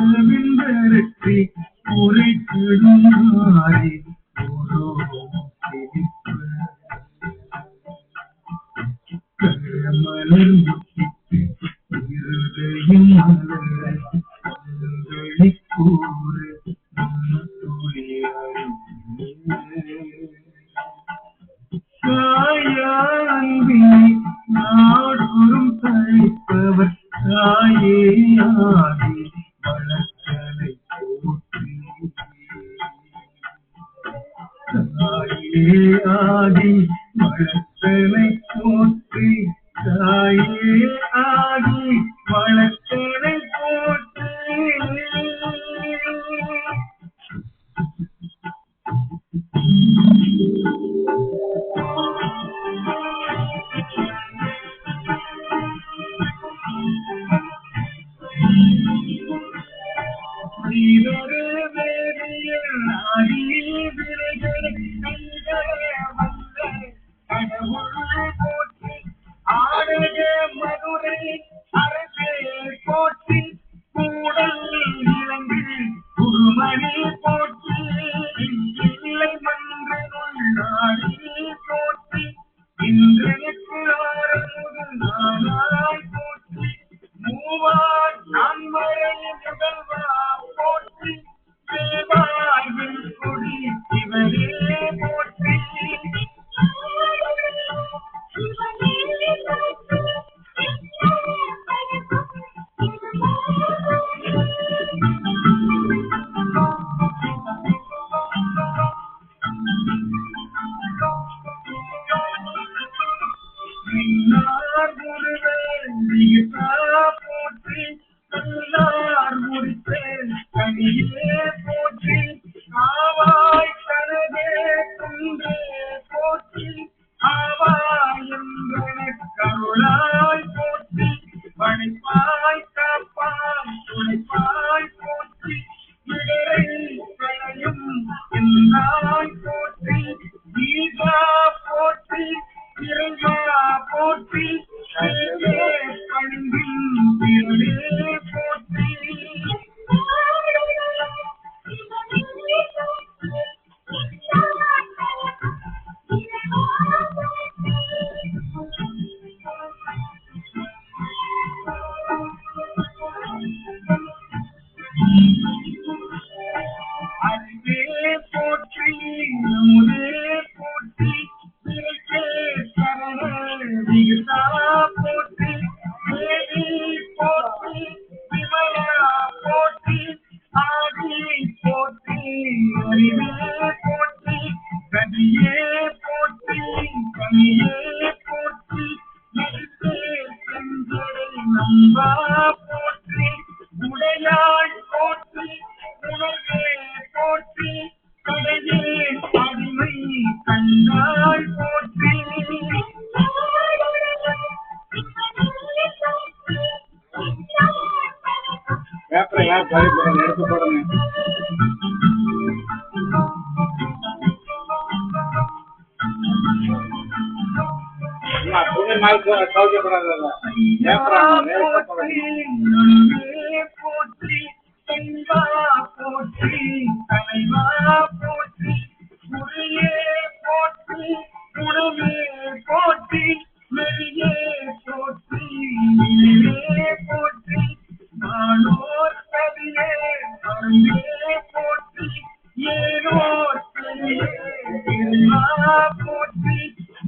கவிந்தரற்றி உரை கெடுமாறி மலர் முட்டித்து இருதையும் மலர் கூறு தாயாண்டி நாடொரும் தழைப்பவர் தாயே ஆகி வளர்த்தலை போற்றி தாயே ஆகி வளர்த்தலை போற்றி தாயே ஆகி வளர்த்தலை போற்றி மதுரை அரசே போற்றி கூடல் இலங்கு குருமணி போற்றி இல்லை மன்றனுள்ளாடி போற்றி இன்றைக்கு ஆரமுதல் நாளாய் போற்றி மூவார் நான்மறை முதல்வா போற்றி சேவாயின் கொடி இவரே போற்றி போற்றி கல்லார் முடித்தேன் கனியே போற்றி ஆவாய் கனவே குன்றே போற்றி ஆவாய் என்ற கருளாய் போற்றி படைப்பாய் காப்பாய் துணைப்பாய் போற்றி இடரை களையும் எல்லாய் போற்றி ஈகா போற்றி இறைவா போற்றி பணிந்தின் திருளே போற்றி அறிவே போற்றி நமுதே போற்றி விகசா போற்றி தேவி போற்றி விமலா போற்றி ஆதி போற்றி அறிவே போற்றி கதியே போற்றி கனியே போற்றி நெருப்பே செஞ்சடை நம்பா போற்றி உடையாய் போற்றி உணர்வே போற்றி கடையே அடிமை கண்டாய் போற்றி எடுத்து போடுங்க சௌகரியப்படாத போற்றி போற்றி தலைவா போற்றி முறையே போற்றி உணவே போற்றி மெரியே போற்றி போற்றி நானோர் கவியே அருளே போற்றி ஏனோர் போற்றி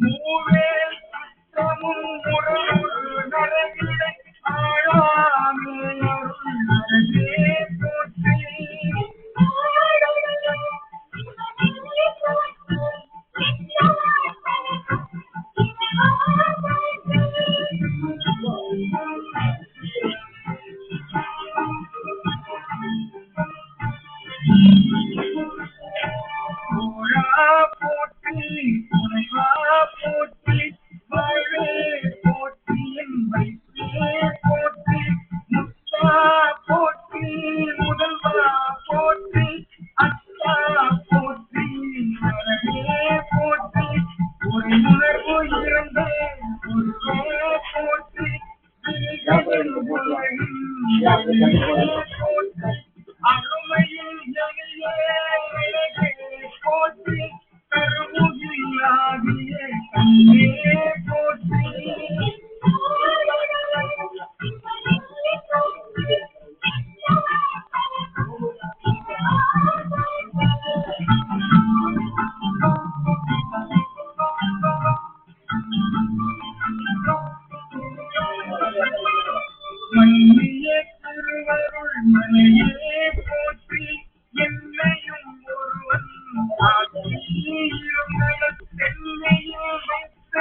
மூவே சுத்தமும் முறையுள் நரகிடை ஆழாமே அருள் நரகே போற்றி போற்றி துணைவா போற்றி வாழ்வே போற்றி என்பை போற்றி முத்தா போற்றி முதல்வா போற்றி அத்தா போற்றி மரணே போற்றி ஒரு உணர்வு இருந்தே ஒருவே போற்றி போற்றி மன்னிய திருவருள் மலையே போற்றி என்னையும் ஒருவன் சென்னையில் வைத்த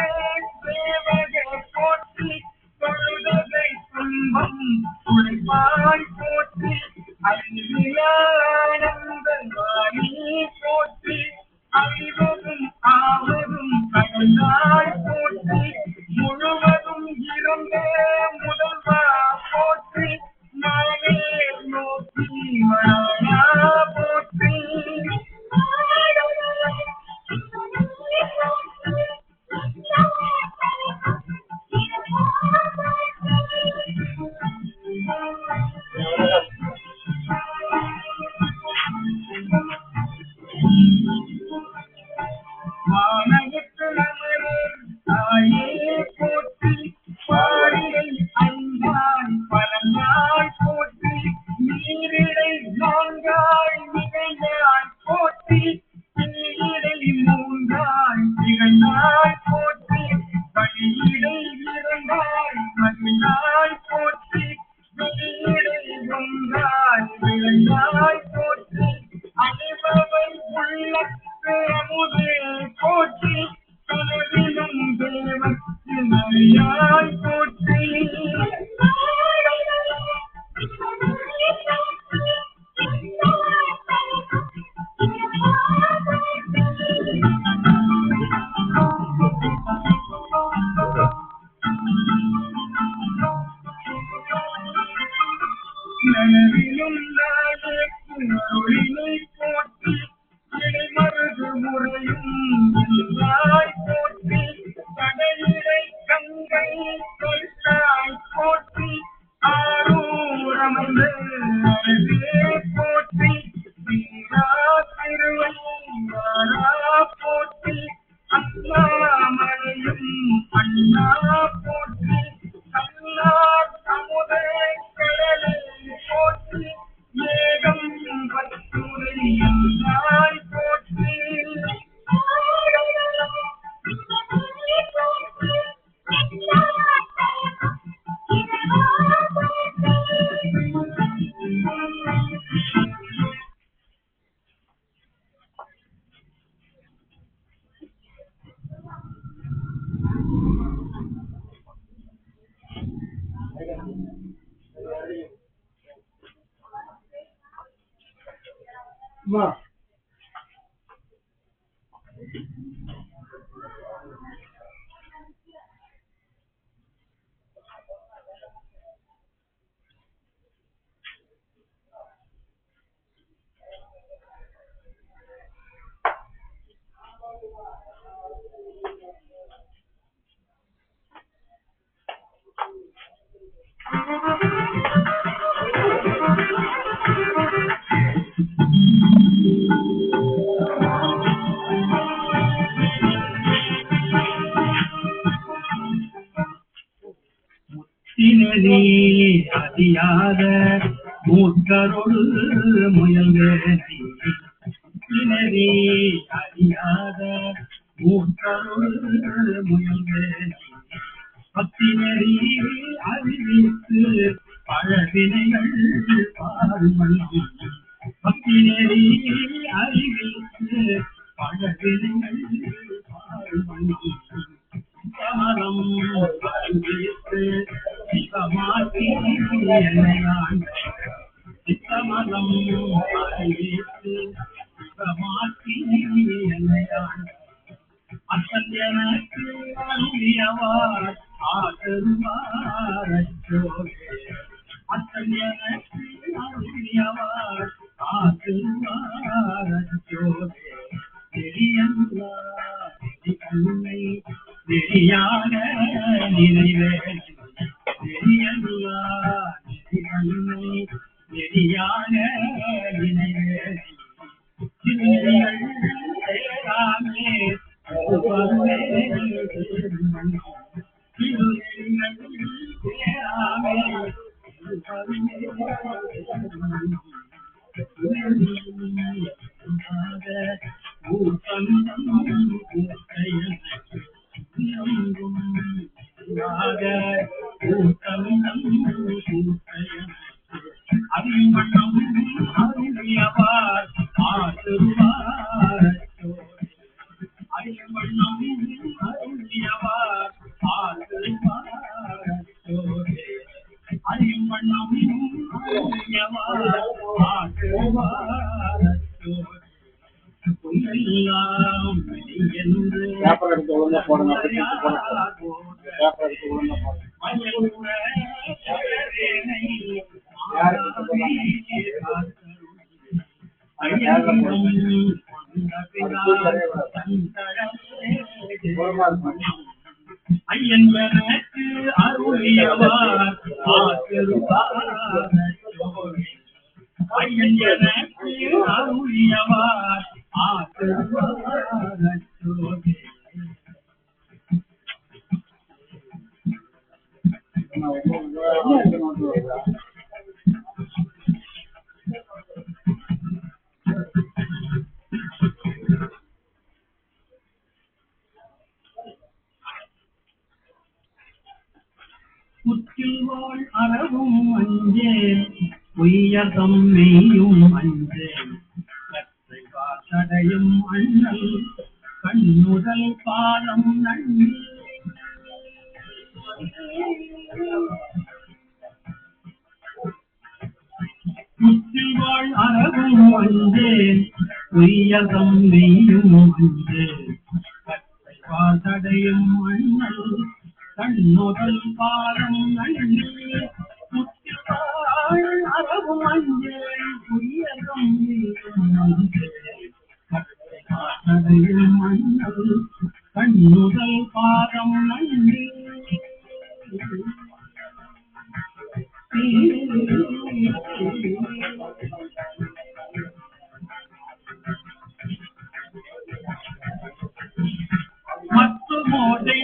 சேவக போற்றி தொழுததை துன்பம் உழைப்பாய் போற்றி அறிவிலானந்தமானி போற்றி அறிவதும் ஆவதும் கடந்தாய் போற்றி முழுவதும் இருந்த முதல்வா போற்றி நானே நோக்கி மழா போற்றி வானகத்து நமரர் தாயே போற்றி பாரிடை ஐந்தாய் பரந்தாய் போற்றி நீரிடை நான்காய் நிகழ்ந்தாய் போற்றி தீயிடை மூன்றாய் திகழ்ந்தாய் போற்றி வழியிடை இருந்தாய் மகிழ்ந்தாய் போற்றி வெளியிடை ஒன்றாய் விளைந்தாய் போற்றி அனைவரை உள்ளத்து அமுதே போற்றி கனவிலும் தேவத்து நரியாய் போற்றி நனவிலும் நாயக்கு அருளினை போற்றி இடைமருது முறையும் எல்லாய் போற்றி கடலிடை கங்கை கொள்ளாய் போற்றி ஆரூரமர்ந்து அழகே போற்றி வீரா திருவள்ளாரா போற்றி அண்ணாமலையும் அண்ணா போற்றி கண்ணார் அமுதே கடலை போற்றி ஏகம் பத்துரை எல்லாய் போற்றி வா தினே அதியாத மூத்தரோடு முயல்வேனை தினே அறியாத மூத்தரோடு முயல்வேனை பத்தினரி அறிவித்து பழவினைகள் பாருமன்றி பத்தினரி அறிவித்து பழவினைகள் பாருமன்றி கமலம் அறிவித்து சிவமாக்கி என்னையான் சித்தமலம் அறிவித்து சிவமாக்கி என்னையான் அத்தன் எனக்கு அருளியவார் ஆதருவாரச்சோவே அத்தன் எனக்கு அருளியவார் ஆதருவாரச்சோவே நெறியல்லா நெறிக்கண்ணை நெறியான நினைவே நெறியல்லா நெறிக்கண்ணை நெறியான நினைவே சேராமே அறியும் வண்ணம் அருளியவார் ஆசிர்வார் அறியும் வண்ணம் அருளியவார் ஆசிர்வார் அறியும் வண்ணம் அருளியவார் ஆசிர்வார் பொய்யெல்லாம் என்று ஐயன் எனக்கு அருளியவார் ஆசிர்வார் ஐயன் எனக்கு அருளியவார் ஆசிர்வார் புற்றில் வாழ் அறவும் அஞ்சேன் பொய்யதம் மெய்யும் அஞ்சேன் கற்றை காத்தடையும் அண்ணல் கண்ணுதல் பாதம் நன்னி புற்றில் வாழ் அறவும் அஞ்சேன் பொய்யதம் மெய்யும் அஞ்சேன் கற்றை காத்தடையும் அண்ணல் கண்ணுதல் பாதம் நன்னி புற்றில் அறவும் அஞ்சேன் பொய்யதம் மெய்யும் அஞ்சேன் கற்றை காத்தடையும் அண்ணல் கண்ணுதல் பாதம் நன்னி மற்ற மோதை